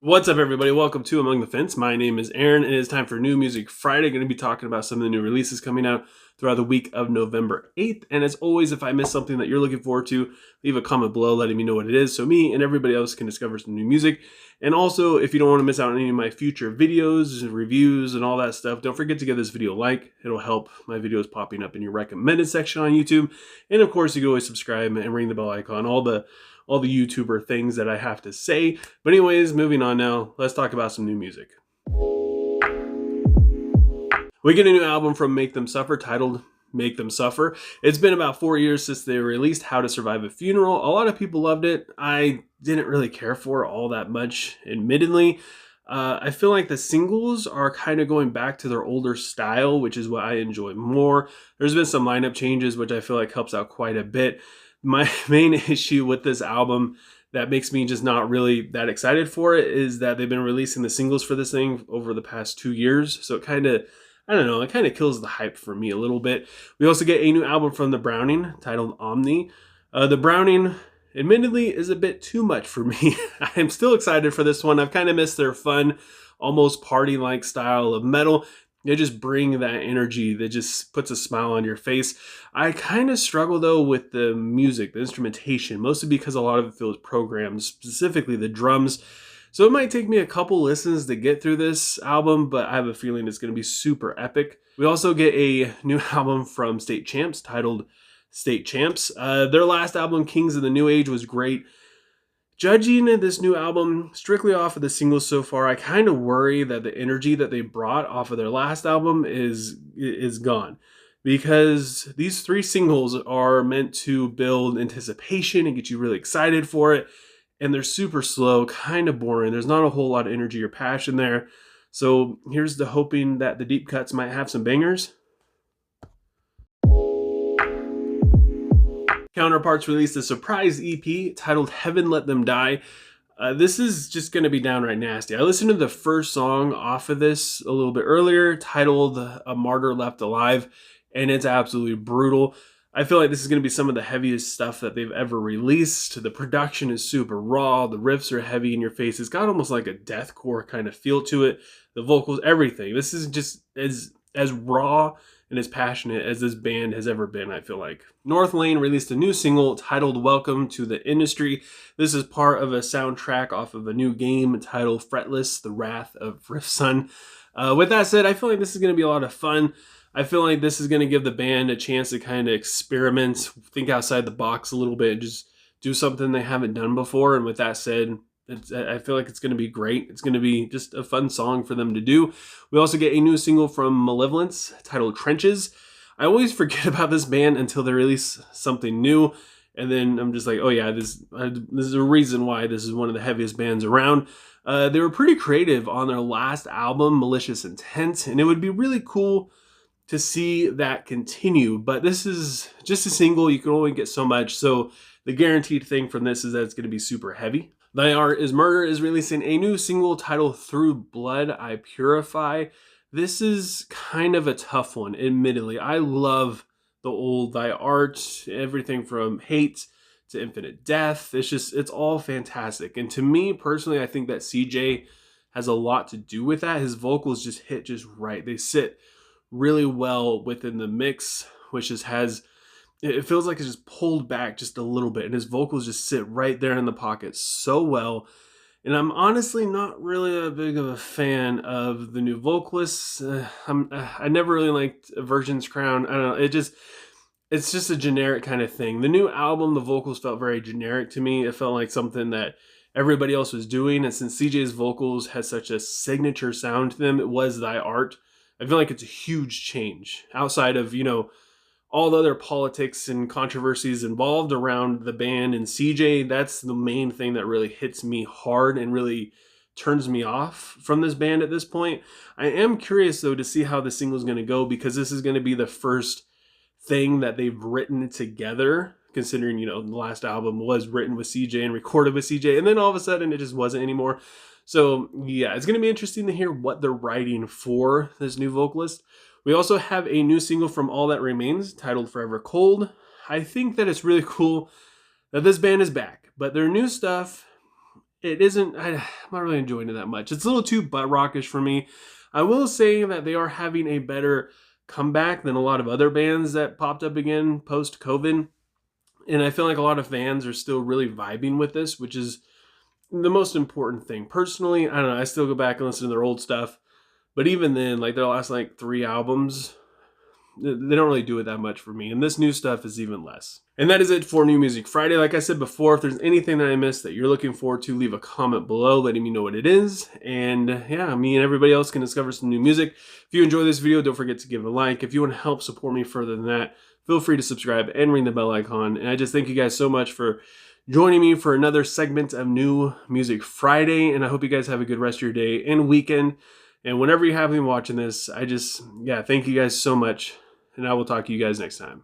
What's up, everybody? Welcome to Among the Fence. My name is Aaron, and it is time for New Music Friday. Going to be talking about some of the new releases coming out throughout the week of November 8th. And as always, if I miss something that you're looking forward to, leave a comment below letting me know what it is so me and everybody else can discover some new music. And also, if you don't want to miss out on any of my future videos, reviews, and all that stuff, don't forget to give this video a like. It'll help my videos popping up in your recommended section on YouTube. And of course, you can always subscribe and ring the bell icon, all the YouTuber things that I have to say. But anyways, moving on now, let's talk about some new music. We get a new album from Make Them Suffer titled Make Them Suffer. It's been about 4 years since they released How to Survive a Funeral. A lot of people loved it. I didn't really care for it all that much, admittedly. I feel like the singles are kind of going back to their older style, which is what I enjoy more. There's been some lineup changes, which I feel like helps out quite a bit. My main issue with this album that makes me just not really that excited for it is that they've been releasing the singles for this thing over the past 2 years. So it kind of, I don't know, it kind of kills the hype for me a little bit. We also get a new album from the Browning titled OMNI. The Browning, admittedly, is a bit too much for me. I'm still excited for this one. I've kind of missed their fun, almost party-like style of metal. They just bring that energy that just puts a smile on your face. I kind of struggle, though, with the music, the instrumentation, mostly because a lot of it feels programmed, specifically the drums. So it might take me a couple listens to get through this album, but I have a feeling it's going to be super epic. We also get a new album from State Champs titled State Champs. Their last album, Kings of the New Age, was great. Judging this new album strictly off of the singles so far, I kind of worry that the energy that they brought off of their last album is gone. Because these 3 singles are meant to build anticipation and get you really excited for it. And they're super slow, kind of boring. There's not a whole lot of energy or passion there. So here's the hoping that the deep cuts might have some bangers. Counterparts released a surprise EP titled Heaven Let Them Die. This is just going to be downright nasty. I listened to the first song off of this a little bit earlier, titled A Martyr Left Alive, and it's absolutely brutal. I feel like this is going to be some of the heaviest stuff that they've ever released. The production is super raw. The riffs are heavy in your face. It's got almost like a deathcore kind of feel to it. The vocals, everything. This is just as raw and as passionate as this band has ever been, I feel like. Northlane released a new single titled Welcome to the Industry. This is part of a soundtrack off of a new game titled Fretless, The Wrath of Riftsun. With that said, I feel like this is going to be a lot of fun. I feel like this is going to give the band a chance to kind of experiment, think outside the box a little bit, and just do something they haven't done before. And with that said, I feel like it's going to be great. It's going to be just a fun song for them to do. We also get a new single from Malevolence titled Trenches. I always forget about this band until they release something new. And then I'm just like, oh yeah, this is a reason why this is one of the heaviest bands around. They were pretty creative on their last album, Malicious Intent. And it would be really cool to see that continue. But this is just a single. You can only get so much. So the guaranteed thing from this is that it's going to be super heavy. Thy Art Is Murder is releasing a new single titled Through Blood I Purify. This is kind of a tough one, admittedly. I love the old Thy Art, everything from Hate to Infinite Death. It's all fantastic. And to me, personally, I think that CJ has a lot to do with that. His vocals just hit just right. They sit really well within the mix, which just has... It feels like it's just pulled back just a little bit, and his vocals just sit right there in the pocket so well. And I'm honestly not really a big of a fan of the new vocalists. I never really liked Virgin's Crown. I don't know. It's just a generic kind of thing. The new album, the vocals felt very generic to me. It felt like something that everybody else was doing. And since CJ's vocals has such a signature sound to them, it was Thy Art. I feel like it's a huge change outside of, all the other politics and controversies involved around the band and CJ. That's the main thing that really hits me hard and really turns me off from this band at this point. I am curious, though, to see how the single is going to go, because this is going to be the first thing that they've written together, considering, the last album was written with CJ and recorded with CJ, and then all of a sudden it just wasn't anymore. So, yeah, it's going to be interesting to hear what they're writing for this new vocalist. We also have a new single from All That Remains titled Forever Cold. I think that it's really cool that this band is back, but their new stuff it isn't, I'm not really enjoying it that much. It's a little too butt rockish for me. I will say that they are having a better comeback than a lot of other bands that popped up again post-COVID. And I feel like a lot of fans are still really vibing with this, which is the most important thing. Personally, I don't know, I still go back and listen to their old stuff. But even then, like their last like 3 albums, they don't really do it that much for me. And this new stuff is even less. And that is it for New Music Friday. Like I said before, if there's anything that I missed that you're looking forward to, leave a comment below letting me know what it is. And yeah, me and everybody else can discover some new music. If you enjoy this video, don't forget to give it a like. If you want to help support me further than that, feel free to subscribe and ring the bell icon. And I just thank you guys so much for joining me for another segment of New Music Friday. And I hope you guys have a good rest of your day and weekend. And whenever you have me watching this, thank you guys so much. And I will talk to you guys next time.